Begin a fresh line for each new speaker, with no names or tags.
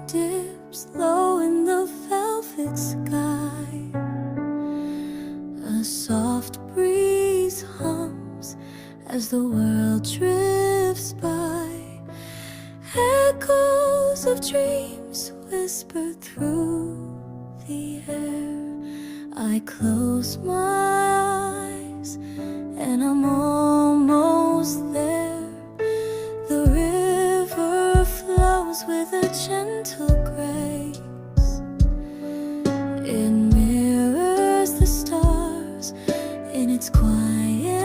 dips low in the velvet sky. A soft breeze hums as the world drifts by. Echoes of dreams whisper through the air. I close my eyes and I'm almost there. The river flows with a gentle grace. It mirrors the stars in its quiet